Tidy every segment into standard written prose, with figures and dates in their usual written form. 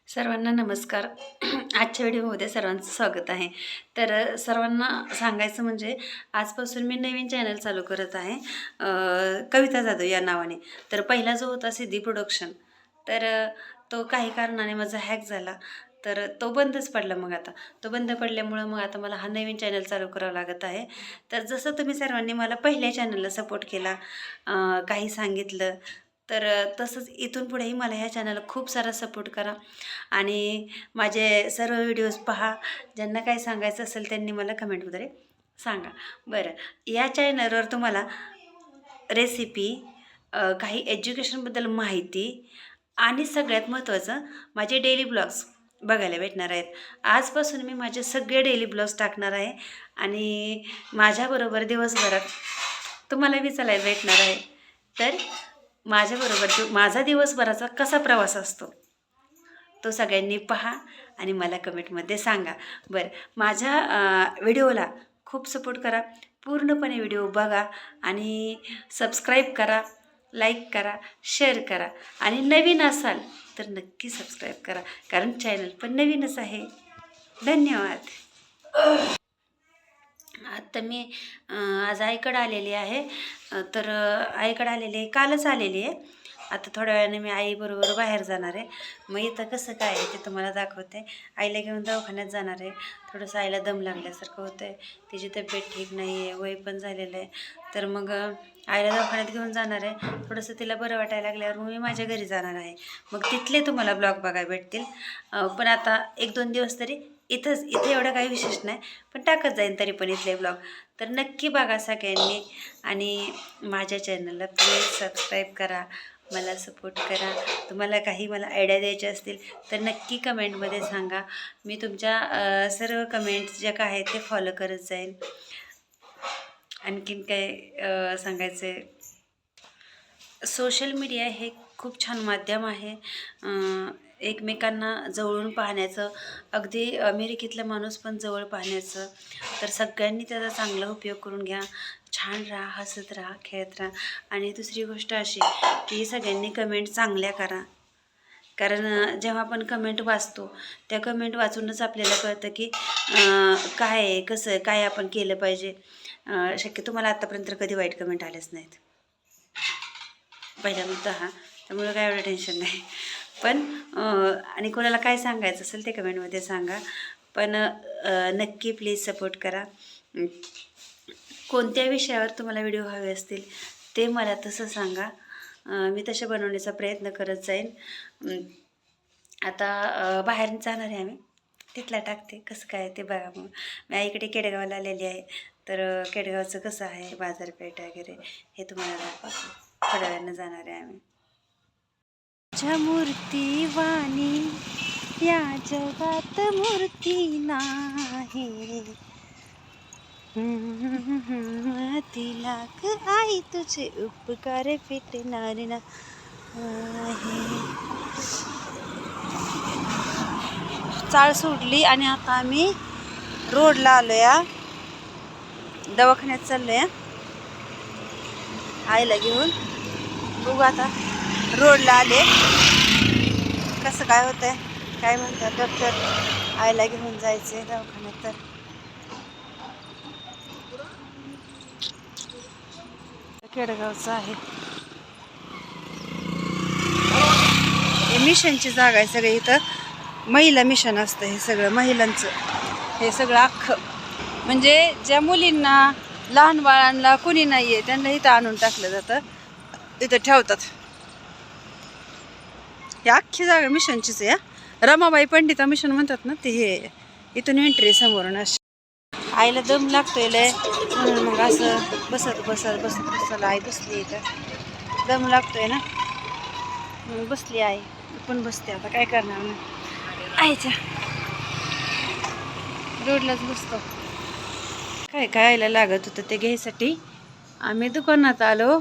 सर्वांना नमस्कार. आजच्या व्हिडिओमध्ये सर्वांचं स्वागत आहे. तर सर्वांना सांगायचं म्हणजे आजपासून मी नवीन चॅनल चालू करत आहे, कविता जाधव या नावाने. तर पहिला जो होता सिद्धी प्रोडक्शन, तर तो काही कारणाने माझा हॅक झाला, तर तो बंदच पडला. मग आता तो बंद पडल्यामुळं मग आता मला हा नवीन चॅनल चालू करावा लागत आहे. तर जसं तुम्ही सर्वांनी मला पहिल्या चॅनलला सपोर्ट केला, काही सांगितलं, तर तसंच इथून पुढेही मला ह्या चॅनलला खूप सारा सपोर्ट करा आणि माझे सर्व व्हिडिओज पहा. ज्यांना काही सांगायचं असेल त्यांनी मला कमेंटमध्ये सांगा. बरं, या चॅनलवर तुम्हाला रेसिपी, काही एज्युकेशनबद्दल माहिती आणि सगळ्यात महत्त्वाचं माझे डेली ब्लॉग्स बघायला भेटणार आहेत. आजपासून मी माझे सगळे डेली ब्लॉग्स टाकणार आहे आणि माझ्याबरोबर दिवसभरात तुम्हाला बी चालायला भेटणार आहे. तर माझ्याबरोबर माझा दिवसभराचा कसा प्रवास असतो तो सगळ्यांनी पहा आणि मला कमेंटमध्ये सांगा. बरं, माझ्या व्हिडिओला खूप सपोर्ट करा, पूर्णपणे व्हिडिओ बघा आणि सबस्क्राईब करा, लाईक करा, शेअर करा आणि नवीन असाल तर नक्की सबस्क्राईब करा, कारण चॅनल पण नवीनच आहे. धन्यवाद. आता मी आज आईकडे आलेली आहे. तर आईकडे आलेली आहे, कालच आलेली आहे. आता थोड्या वेळाने मी आईबरोबर बाहेर जाणार आहे. मग इथं कसं काय आहे ते तुम्हाला दाखवते. आईला घेऊन दवाखान्यात जाणार आहे. थोडंसं आईला दम लागल्यासारखं होतं आहे, तिची तब्येत ठीक नाही आहे, वय पण झालेलं आहे. तर मग आईला दवाखान्यात घेऊन जाणार आहे. थोडंसं तिला बरं वाटायला लागल्यावर मग मी माझ्या घरी जाणार आहे. मग तिथले तुम्हाला ब्लॉग बघायला भेटतील. पण आता 1-2 दिवस तरी इथं एवढं काही विशेष नाही, पण टाकत जाईन तरी पण इथले ब्लॉग. तर नक्की बघा सगळ्यांनी आणि माझ्या चॅनलला प्लीज सबस्क्राईब करा, मला सपोर्ट करा. तुम्हाला काही मला आयडिया द्यायच्या असतील तर नक्की कमेंटमध्ये सांगा. मी तुमच्या सर्व कमेंट्स ज्या काय आहेत ते फॉलो करत जाईल. आणखीन काय सांगायचं आहे, सोशल मीडिया हे खूप छान माध्यम आहे एकमेकांना जवळून पाहण्याचं, अगदी अमेरिकेतला माणूस पण जवळ पाहण्याचं. तर सगळ्यांनी त्याचा चांगला उपयोग करून घ्या. छान राहा, हसत राहा, खेळत राहा. आणि दुसरी गोष्ट अशी की सगळ्यांनी कमेंट चांगल्या करा, कारण जेव्हा आपण कमेंट वाचतो त्या कमेंट वाचूनच आपल्याला कळतं की काय आहे, कसं आहे, काय आपण केलं पाहिजे. शक्यतो मला आत्तापर्यंत कधी वाईट कमेंट आलेच नाहीत, पहिला मुद्दा हा. त्यामुळं काय एवढं टेन्शन नाही. पण आणि कोणाला काय सांगायचं असेल ते कमेंटमध्ये सांगा. पण नक्की प्लीज सपोर्ट करा. कोणत्या विषयावर तुम्हाला व्हिडिओ हवे असतील ते मला तसं सांगा, मी तसे बनवण्याचा प्रयत्न करत जाईन. आता बाहेर जाणार आहे आम्ही, तिथला टाकते कसं काय ते बघा. मग मी आईकडे केडगावला आलेली आहे, तर केडगावचं कसं आहे बाजारपेठ वगैरे हे तुम्हाला दाखवते. थोड्या वेळानं जाणार आहे आम्ही. माझ्या मूर्ती वाणी या जगात मूर्ती नाही, तिला आई तुझे उपकार फिटणार नाही. चाळ सोडली आणि आता आम्ही रोडला आलोय, दवाखान्यात चाललोय आईला घेऊन. बघू आता रोडला आले कसं काय होतंय, काय म्हणतात डॉक्टर. आईला घेऊन जायचंय दवाखान्यात. तर केडगावचं आहे, हे मिशनची जागा आहे सगळे. इथं महिला मिशन असतं, हे सगळं महिलांचं. हे सगळं अख्खं म्हणजे ज्या मुलींना, लहान बाळांना कुणी नाही आहे त्यांना इथं आणून टाकलं जातं, इथं ठेवतात. ही अख्खी जागा मिशनचीच आहे. रमाबाई पंडिता मिशन म्हणतात ना ते. हे इथून एंट्री समोरून अशी. आईला दम लागतोय लय, म्हणून मग असं बसत बसत बसत बसत आई बसली. इथं दम लागतोय ना, मग बसली आई. पण बसते, आता काय करणार ना, आईच्या रोडलाच बसतो. काय खायला लागत होतं ते घ्यायसाठी आम्ही दुकानात आलो.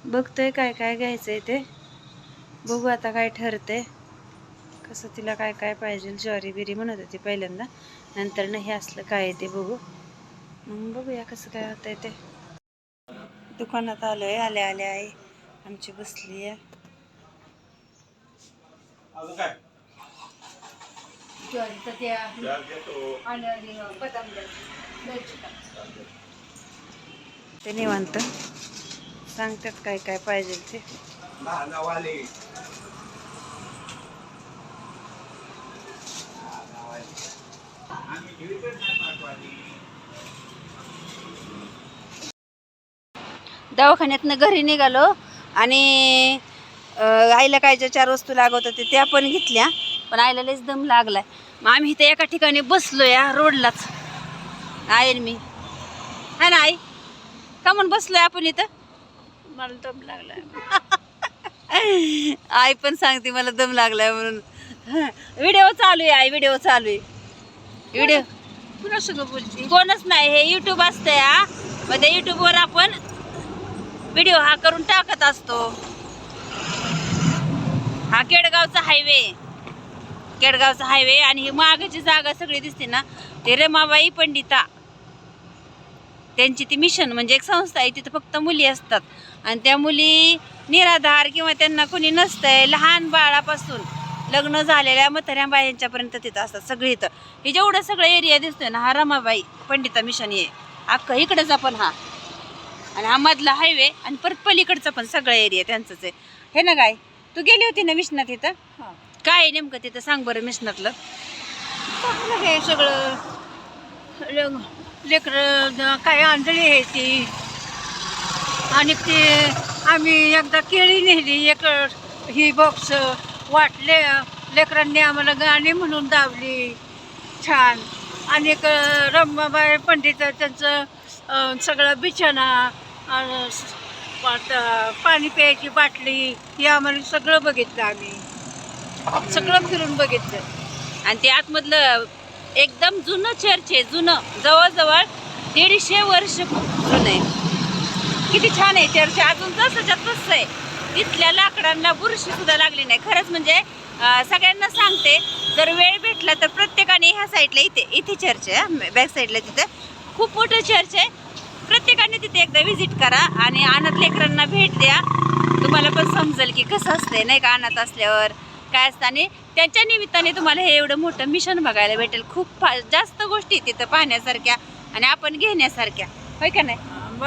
बघतोय काय काय घ्यायचंय ते, बघू आता काय ठरते. कसं तिला काय काय पाहिजे, ज्वारी बिरी म्हणत होती पहिल्यांदा, नंतर ना हे असलं काय ते बघू. मग बघूया कसं काय होतंय ते. दुकानात आलोय, आल्या आल्या आई आमची बसली आहे. ज्वारीचं त्या आणि बदाम ते निवांत सांगतात काय काय पाहिजे ते. दवाखान्यातनं घरी निघालो आणि आईला काय ज्या 4 वस्तू लागत होत्या त्या पण घेतल्या, पण आईला लयच दम लागलाय. मग आम्ही इथे एका ठिकाणी बसलो या रोडलाच, आहे मी है ना आई, का म्हणून बसलोय आपण इथं? मला दम लागलाय. आई पण सांगते मला दम लागलाय म्हणून. व्हिडिओ चालू आहे आई, व्हिडिओ चालू आहे. व्हिडिओ कुणा सगळं बोलते, कोणच नाही, हे युट्यूब असतंय हा. मग त्या युट्यूबवर आपण व्हिडिओ हा करून टाकत असतो. हा केडगावचा हायवे, केडगावचा हायवे. आणि ही मागची जागा सगळी दिसते ना, ते रमाबाई पंडिता त्यांची ती मिशन म्हणजे एक संस्था आहे. तिथं फक्त मुली असतात आणि त्या मुली निराधार किंवा त्यांना कोणी नसतंय, लहान बाळापासून लग्न झालेल्या म्हाताऱ्या बायांच्यापर्यंत तिथं असतात सगळी. इथं हे जेवढं सगळं एरिया दिसतोय ना, हा रमाबाई पंडिता मिशन आहे. अख्खं इकडंच आपण हा, आणि हा मधला हायवे, आणि परत पलीकडचा पण सगळा एरिया त्यांचंच आहे. हे ना काय, तू गेली होती ना मिशनात इथं? काय आहे नेमकं तिथं सांग बरं मिशनातलं. हे सगळं लेकरं काय आंधळी आहे ती, आणि ते आम्ही एकदा केळी नेली, एक ही बॉक्स वाटले लेकरांनी, आम्हाला गाणी म्हणून दावली छान. आणि एक रमाबाई पंडित त्यांचं सगळं बिछाना, पाणी प्यायची बाटली, हे आम्हाला सगळं बघितलं. आम्ही सगळं फिरून बघितलं. आणि ते आतमधलं एकदम जुनं चर्च आहे, जुनं, जवळजवळ 150 वर्ष जुनं आहे. किती छान आहे चर्च, अजून तसंच्या तसं आहे. तिथल्या लाकडांना बुरशी सुद्धा लागली नाही. खरंच म्हणजे सगळ्यांना सांगते, जर वेळ भेटला तर प्रत्येकाने ह्या साईडला इथे चर्च आहे, बॅक साईडला तिथे खूप मोठं चर्च आहे. प्रत्येकाने तिथे एकदा व्हिजिट करा आणि अनाथ लेकरांना भेट द्या. तुम्हाला पण समजेल की कसं असतंय नाही का अनाथ असल्यावर काय असतं. आणि त्याच्या निमित्ताने तुम्हाला हे एवढं मोठं मिशन बघायला भेटेल. खूप जास्त गोष्टी तिथं पाहण्यासारख्या आणि आपण घेण्यासारख्या, होय का नाही?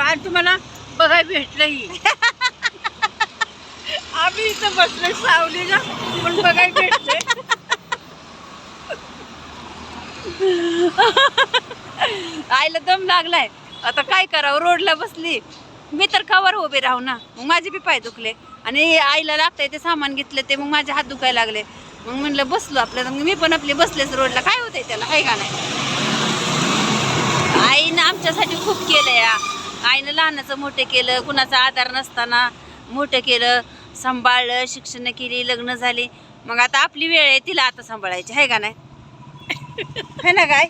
आणि तुम्हाला बघायला भेटलंही. आम्ही इथं बसलोय सावलीला, पण बघायला भेटतंय. आईला दम लागलाय, आता काय करावं, रोडला बसली मी तर कवर उभे राहू ना, मग माझे बी पाय दुखले. आणि आईला लागतंय ते सामान घेतलं ते, मग माझे हात दुखायला लागले. मग म्हणलं बसलो आपल्याला, मग मी पण आपले बसलेच रोडला, काय होतंय त्याला, आहे का नाही? आईनं आमच्यासाठी खूप केलं या. आईनं लहानाचं मोठं केलं, कुणाचा आधार नसताना मोठं केलं, सांभाळलं, शिक्षण केली, लग्न झाली. मग आता आपली वेळ आहे तिला आता सांभाळायची, आहे का नाही? है ना काय?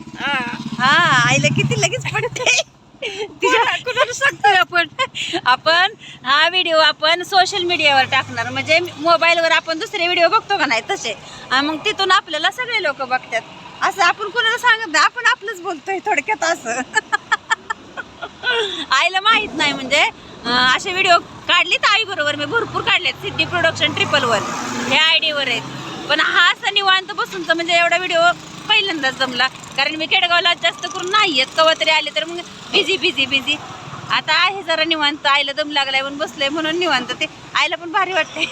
हा, आईला किती लगेच पडते. कुणाला सांगतोय आपण हा व्हिडिओ आपण सोशल मीडियावर टाकणार, म्हणजे मोबाईलवर आपण दुसरे व्हिडिओ बघतो का नाही तसे, आणि मग तिथून आपल्याला सगळे लोक बघतात. असं आपण कुणाला सांगत नाही, आपण आपलंच बोलतोय थोडक्यात असं. आईला माहित नाही, म्हणजे असे व्हिडिओ काढलेत आई बरोबर मी भरपूर काढलेत. सिद्धी प्रोडक्शन 111 ह्या आयडीवर आहेत. पण हा असं निवांत बसूनचा म्हणजे एवढा व्हिडिओ पहिल्यांदाच जमला, कारण मी केडगावला जास्त करून नाही येत. कवा तरी आले तर मग बिझी. आता आहे जरा निवांत, आईला दम लागलाय म्हणून बसलंय म्हणून निवांत. ते आईला पण भारी वाटते.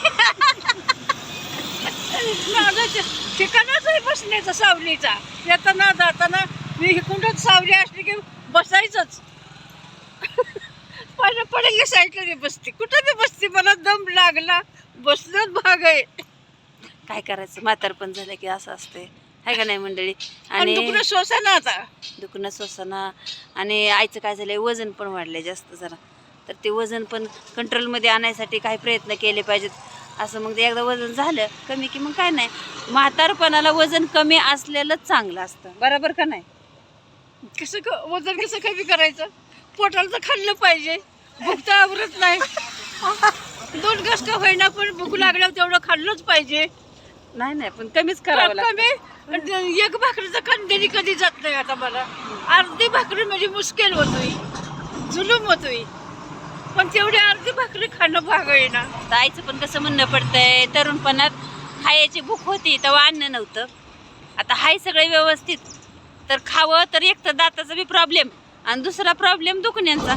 ठिकाणच आहे बसण्याचा सावलीचा. येताना जाताना मी हिकुंडच सावली असली की बसायचंच. पडेल साईडला मी बसते, कुठं मी बसते, मला दम लागला, बसलंच भाग आहे. काय करायचं, म्हातारपण झालं की असं असते, आहे का नाही मंडळी? आणि दुखणं सोसाना, आता दुखणं सोसाना. आणि आईचं काय झालंय, वजन पण वाढलंय जास्त जरा, तर ते वजन पण कंट्रोलमध्ये आणायसाठी काही प्रयत्न केले पाहिजेत. असं मग ते एकदा वजन झालं कमी की मग काय नाही. म्हातारपणाला वजन कमी असलेलंच चांगलं असतं, बरोबर का नाही? वजन कसं कमी करायचं? पोटाला तर खाल्लं पाहिजे, भूक तर आवरत नाही. 2 घास का होईना, पण भूक लागल्यावर तेवढं खाल्लंच पाहिजे. नाही पण कमीच करावं लागतं. कमी एक भाकरीचं कंदेली कधी जात नाही आता मला. अर्धी भाकरी म्हणजे मुश्किल होतोय, जुलूम होतोय, पण तेवढी अर्धी भाकरी खाणं भाग आहे ना. आईचं पण कसं म्हणणं पडतंय, तरुणपणात खायची भूक होती तेव्हा अन्न नव्हतं, आता हाय सगळे व्यवस्थित, तर खावं तर एक तर दाताचा बी प्रॉब्लेम आणि दुसरा प्रॉब्लेम दुखण्यांचा.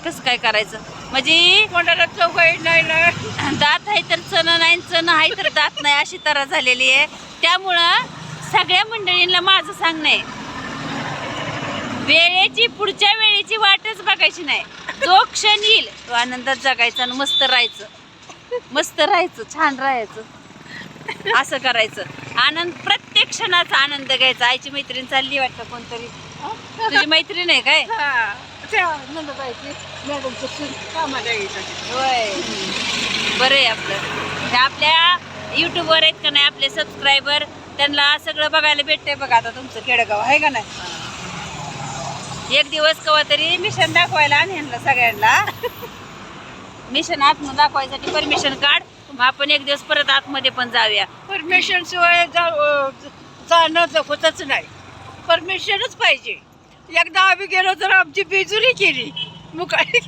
कसं काय करायचं म्हणजे कोणाला चौघाई नाही ना. दात आहे तर चण नाही, चण आहे तर दात नाही, अशी तरा झालेली आहे. त्यामुळं सगळ्या मंडळींना माझं सांगणं आहे, वेळेची पुढच्या वेळेची वाटच बघायची नाही. जो क्षण येईल तो आनंदात जगायचा आणि मस्त राहायचं, मस्त राहायचं, छान राहायचं, असं करायचं. आनंद, प्रत्येक क्षणाचा आनंद घ्यायचा. आईची मैत्रीण चालली वाटतं कोणतरी, तुझी मैत्रीण आहे काय? होय, बरं आहे आपलं. ते आपल्या युट्यूबवर आहेत का नाही आपले सबस्क्रायबर, त्यांना सगळं बघायला भेटतंय बघा. आता तुमचं खेडेगाव आहे का नाही, एक दिवस कवा तरी मिशन दाखवायला आणि ह्यांना सगळ्यांना मिशन आतमध्ये दाखवायसाठी परमिशन काढ, मग आपण एक दिवस परत आतमध्ये पण जाऊया. परमिशन शिवाय जाणं होतच नाही, परमिशनच पाहिजे. एकदा आम्ही गेलो तर आमची बेजुरी केली, मग काय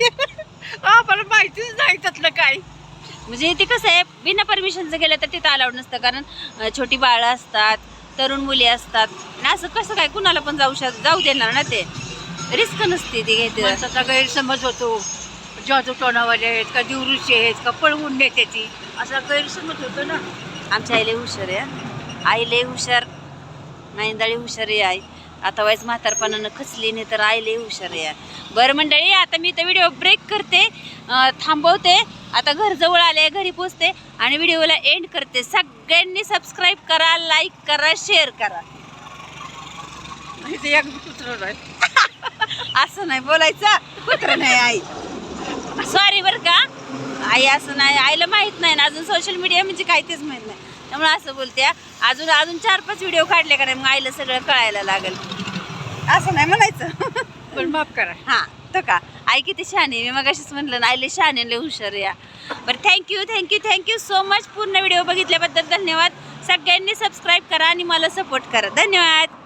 आम्हाला माहितीच नाही त्यातलं काय. म्हणजे ते कसं आहे, बिना परमिशनचं गेलं तर तिथं अलाउड नसतं, कारण छोटी बाळं असतात, तरुण मुली असतात, आणि असं कसं काय कुणाला पण जाऊ देणार ना, ते रिस्क नसते ती घेते. माणसाचा गैरसमज होतो, जादू टोणावाले आहेत का, दिवृषी आहेत का, पळवून नेते ती, असा गैरसमज होतो ना. आमच्या आईले हुशार आहे, आईले हुशार, नाईंदाळी हुशार आहे आई. आता वाईच म्हातारपणानं खचली नाही तर आईले हुशार आहे. बरं मंडळी, आता मी तर व्हिडिओ ब्रेक करते, थांबवते. आता घर जवळ आले, घरी पोचते आणि व्हिडिओला एंड करते. सगळ्यांनी सबस्क्राईब करा, लाईक करा, शेअर करा. इथे एक कुत्रं नाही. असं नाही बोलायचं, कुत्रं नाही आई, सॉरी बरं का आई, असं नाही. आईला माहित नाही ना अजून सोशल मीडिया म्हणजे काय तेच माहित नाही, त्यामुळे असं बोलते. अजून 4-5 व्हिडिओ काढले का नाही, मग आईला सगळं कळायला लागेल. असं नाही म्हणायचं. पण माफ करा. हां, तो का आई किती छान आहे, मी मग अशीच म्हणलं ना, आईले छान आहे, लय हुशार या. बरं, थँक्यू सो मच. पूर्ण व्हिडिओ बघितल्याबद्दल धन्यवाद. सगळ्यांनी सबस्क्राईब करा आणि मला सपोर्ट करा. धन्यवाद.